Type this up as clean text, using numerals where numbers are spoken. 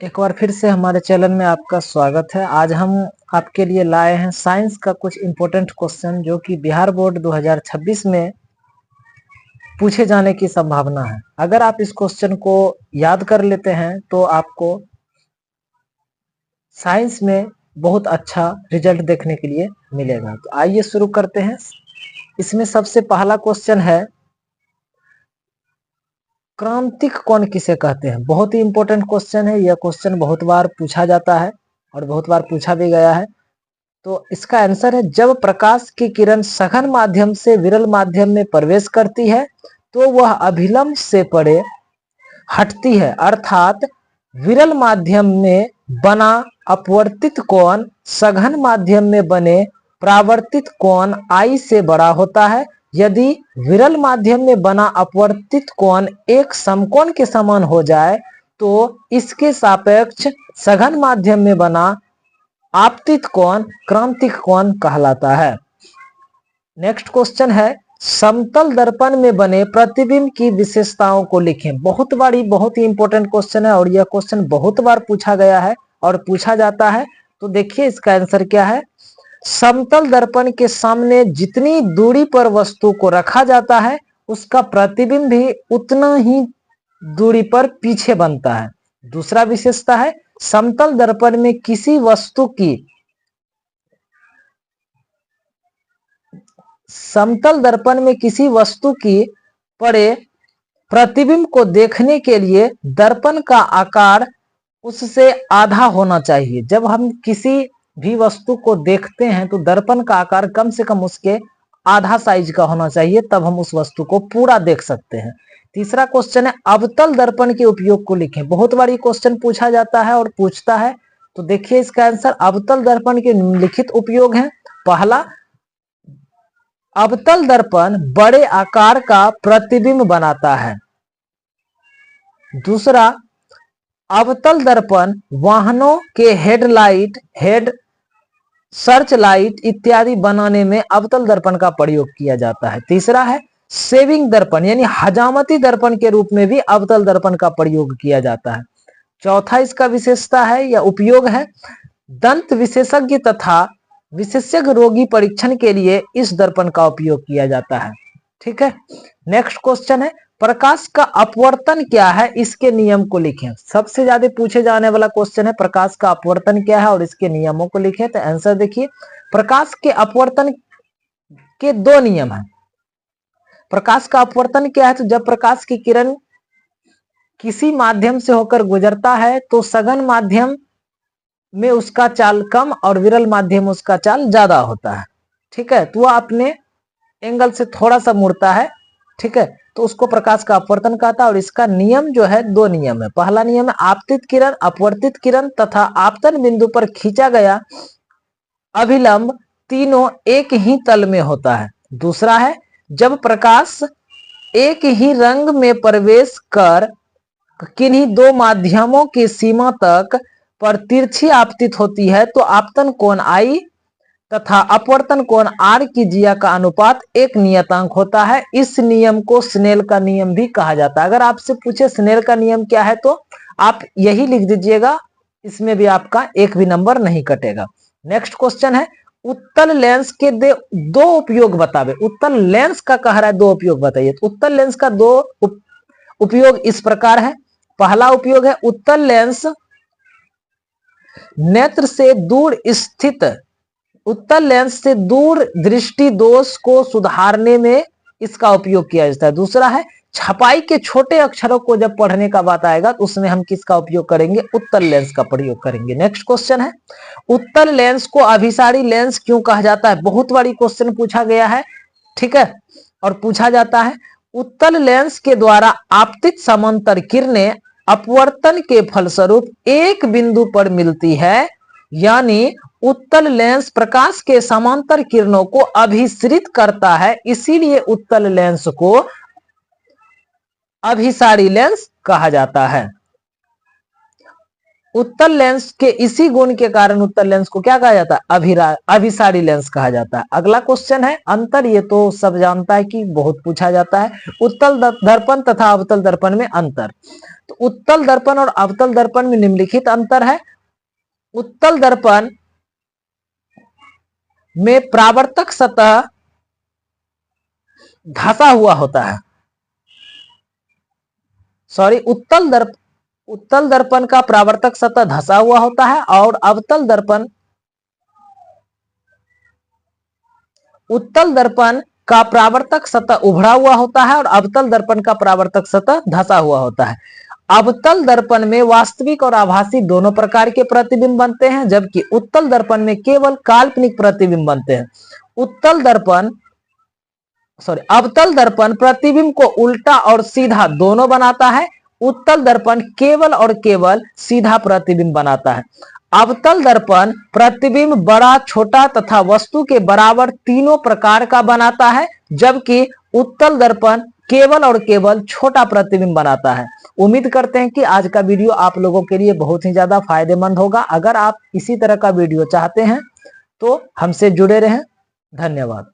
एक बार फिर से हमारे चैनल में आपका स्वागत है। आज हम आपके लिए लाए हैं साइंस का कुछ इम्पोर्टेंट क्वेश्चन जो कि बिहार बोर्ड 2026 में पूछे जाने की संभावना है। अगर आप इस क्वेश्चन को याद कर लेते हैं तो आपको साइंस में बहुत अच्छा रिजल्ट देखने के लिए मिलेगा। तो आइए शुरू करते हैं। इसमें सबसे पहला क्वेश्चन है, क्रांतिक कौन किसे कहते हैं। बहुत ही इंपॉर्टेंट क्वेश्चन है। यह क्वेश्चन बहुत बार पूछा जाता है और बहुत बार पूछा भी गया है। तो इसका आंसर है, जब प्रकाश की किरण सघन माध्यम से विरल माध्यम में प्रवेश करती है तो वह अभिलंब से परे हटती है, अर्थात विरल माध्यम में बना अपवर्तित कोण सघन माध्यम में बने परावर्तित कोण I से बड़ा होता है। यदि विरल माध्यम में बना अपवर्तित कोण एक समकोण के समान हो जाए तो इसके सापेक्ष सघन माध्यम में बना आपतित कोण क्रांतिक कोण कहलाता है। नेक्स्ट क्वेश्चन है, समतल दर्पण में बने प्रतिबिंब की विशेषताओं को लिखें। बहुत ही इंपॉर्टेंट क्वेश्चन है और यह क्वेश्चन बहुत बार पूछा गया है और पूछा जाता है। तो देखिए इसका आंसर क्या है। समतल दर्पण के सामने जितनी दूरी पर वस्तु को रखा जाता है उसका प्रतिबिंब भी उतना ही दूरी पर पीछे बनता है। दूसरा विशेषता है, समतल दर्पण में किसी वस्तु की पड़े प्रतिबिंब को देखने के लिए दर्पण का आकार उससे आधा होना चाहिए। जब हम किसी भी वस्तु को देखते हैं तो दर्पण का आकार कम से कम उसके आधा साइज का होना चाहिए, तब हम उस वस्तु को पूरा देख सकते हैं। तीसरा क्वेश्चन है, अवतल दर्पण के उपयोग को लिखें। बहुत बार ये क्वेश्चन पूछा जाता है और पूछता है। तो देखिए इसका आंसर, अवतल दर्पण के निम्नलिखित उपयोग हैं। पहला, अवतल दर्पण बड़े आकार का प्रतिबिंब बनाता है। दूसरा, अवतल दर्पण वाहनों के हेड सर्च लाइट इत्यादि बनाने में अवतल दर्पण का प्रयोग किया जाता है। तीसरा है, सेविंग दर्पण यानी हजामती दर्पण के रूप में भी अवतल दर्पण का प्रयोग किया जाता है। चौथा इसका विशेषता है या उपयोग है, दंत विशेषज्ञ तथा विशेषज्ञ रोगी परीक्षण के लिए इस दर्पण का उपयोग किया जाता है। ठीक है। नेक्स्ट क्वेश्चन है, प्रकाश का अपवर्तन क्या है, इसके नियम को लिखें। सबसे ज्यादा पूछे जाने वाला क्वेश्चन है, प्रकाश का अपवर्तन क्या है और इसके नियमों को लिखें। तो आंसर देखिए, प्रकाश के अपवर्तन के दो नियम हैं। प्रकाश का अपवर्तन क्या है, तो जब प्रकाश की किरण किसी माध्यम से होकर गुजरता है तो सघन माध्यम में उसका चाल कम और विरल माध्यम उसका चाल ज्यादा होता है। ठीक है, तो वह अपने एंगल से थोड़ा सा मुड़ता है। ठीक है, तो उसको प्रकाश का अपवर्तन कहता है। और इसका नियम जो है, दो नियम है। पहला नियम है, आपतित किरण अपवर्तित किरण तथा आपतन बिंदु पर खींचा गया अभिलंब तीनों एक ही तल में होता है। दूसरा है, जब प्रकाश एक ही रंग में प्रवेश कर किन्हीं दो माध्यमों की सीमा तक पर तिरछी आपतित होती है तो आपतन कोण I तथा अपवर्तन कोण R की जिया का अनुपात एक नियतांक होता है। इस नियम को स्नेल का नियम भी कहा जाता है। अगर आपसे पूछे स्नेल का नियम क्या है तो आप यही लिख दीजिएगा, इसमें भी आपका एक भी नंबर नहीं कटेगा। नेक्स्ट क्वेश्चन है, उत्तल लेंस के दो उपयोग बतावे। उत्तल लेंस का कह रहा है दो उपयोग बताइए। तो उत्तल लेंस का दो उपयोग इस प्रकार है। पहला उपयोग है, उत्तल लेंस नेत्र से दूर स्थित उत्तल लेंस से दूर दृष्टि दोष को सुधारने में इसका उपयोग किया जाता है। दूसरा है, छपाई के छोटे अक्षरों को जब पढ़ने का बात आएगा तो उसमें हम किसका उपयोग करेंगे, उत्तल लेंस का प्रयोग करेंगे। नेक्स्ट क्वेश्चन है, उत्तल लेंस को अभिसारी लेंस क्यों कहा जाता है। बहुत बारी क्वेश्चन पूछा गया है। ठीक है, और पूछा जाता है, उत्तल लेंस के द्वारा आपतित समांतर किरणें अपवर्तन के फलस्वरूप एक बिंदु पर मिलती है, यानी उत्तल लेंस प्रकाश के समांतर किरणों को अभिसरित करता है, इसीलिए उत्तल लेंस को अभिसारी लेंस कहा जाता है। उत्तल लेंस के इसी गुण के कारण उत्तल लेंस को क्या कहा जाता है? अभिसारी लेंस कहा जाता है। अगला क्वेश्चन है अंतर। ये तो सब जानता है कि बहुत पूछा जाता है। उत्तल दर्पण तथा अवतल दर्पण में अंतर। तो उत्तल दर्पण और अवतल दर्पण में निम्नलिखित अंतर है। उत्तल दर्पण में परावर्तक सतह धंसा हुआ होता है। सॉरी, उत्तल दर्पण का परावर्तक सतह धंसा हुआ होता है और उत्तल दर्पण का परावर्तक सतह उभड़ा हुआ होता है और अवतल दर्पण का परावर्तक सतह धंसा हुआ होता है। अवतल दर्पण में वास्तविक और आभासी दोनों प्रकार के प्रतिबिंब बनते हैं, जबकि उत्तल दर्पण में केवल काल्पनिक प्रतिबिंब बनते हैं। अवतल दर्पण प्रतिबिंब को उल्टा और सीधा दोनों बनाता है। उत्तल दर्पण केवल और केवल सीधा प्रतिबिंब बनाता है। अवतल दर्पण प्रतिबिंब बड़ा, छोटा तथा वस्तु के बराबर तीनों प्रकार का बनाता है, जबकि उत्तल दर्पण केवल और केवल छोटा प्रतिबिंब बनाता है। उम्मीद करते हैं कि आज का वीडियो आप लोगों के लिए बहुत ही ज्यादा फायदेमंद होगा। अगर आप इसी तरह का वीडियो चाहते हैं तो हमसे जुड़े रहें। धन्यवाद।